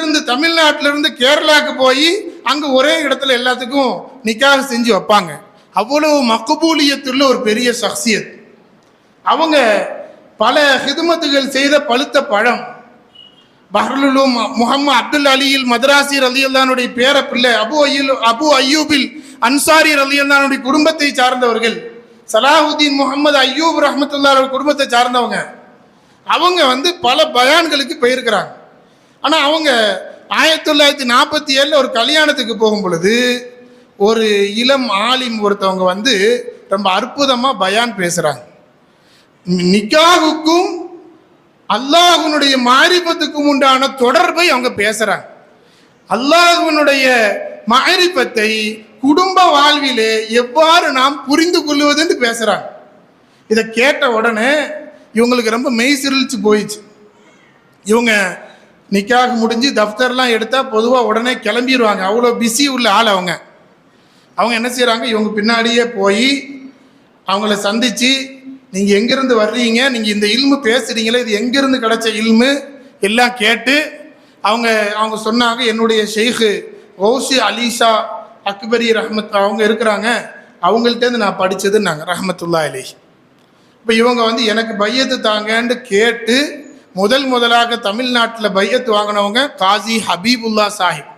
இங்கிருந்து தமிழ்நாட்டிலிருந்து கேரளாவுக்கு போய் அங்கே ஒரே இடத்துல எல்லாத்துக்கும் நிக்காக செஞ்சு வைப்பாங்க. அவ்வளவு மக்பூலியத்துள்ள ஒரு பெரிய ஷக்சியத். அவங்க பல ஹிதுமத்துகள் செய்த பழுத்த பழம். பஹ்ருல் முஹம்மது அப்துல் அலியில் மதராசி ரலியல்லானுடைய பேர பிள்ளை அபு அய்யூபில் அன்சாரி ரலியல்லானுடைய குடும்பத்தை சார்ந்தவர்கள். சலாஹுதீன் முகமது அய்யூப் ரஹ்மத்துல்லாஹி குடும்பத்தை சார்ந்தவங்க. அவங்க பல பயான்களுக்கு போயிருக்கிறாங்க. ஆனால் அவங்க 1947 ஒரு கல்யாணத்துக்கு போகும் பொழுது ஒரு இளம் ஆலிம் ஒருத்தவங்க ரொம்ப அற்புதமாக பயான் பேசுகிறாங்க. நிக்காஹுக்கும் அல்லாஹ்வுடைய மாரிஃபத்துக்கும் உண்டான தொடர்பை அவங்க பேசுகிறாங்க. அல்லாஹ்வுடைய மாரிஃபத்தை குடும்ப வாழ்விலே எவ்வாறு நாம் புரிந்து கொள்வதுன்னு பேசுகிறாங்க. இதை கேட்ட உடனே இவங்களுக்கு ரொம்ப மெய்சிரிச்சு போயிடுச்சு. இவங்க நிக்காக முடிஞ்சு தஃப்தர்லாம் எடுத்தால் பொதுவாக உடனே கிளம்பிடுவாங்க. அவ்வளோ பிஸி உள்ள ஆள் அவங்க. என்ன செய்கிறாங்க, இவங்க பின்னாடியே போய் அவங்கள சந்தித்து, நீங்கள் எங்கேருந்து வர்றீங்க, நீங்கள் இந்த இல்மு பேசுகிறீங்களே, இது எங்கேருந்து கிடைச்ச இல்மு எல்லாம் கேட்டு அவங்க சொன்னாங்க, என்னுடைய ஷெய்ഖ് கௌசி அலிஷா அக்பரி ரஹ்மத் அவங்க இருக்கிறாங்க, அவங்கள்ட்டேருந்து நான் படித்ததுன்னாங்க ரஹ்மத்துல்லாஹி அலைஹி. இப்போ இவங்க எனக்கு பையத்து தாங்கன்னு கேட்டு முதலாக தமிழ்நாட்டில் பையத்து வாங்கினவங்க காசி ஹபீபுல்லா சாஹிப்.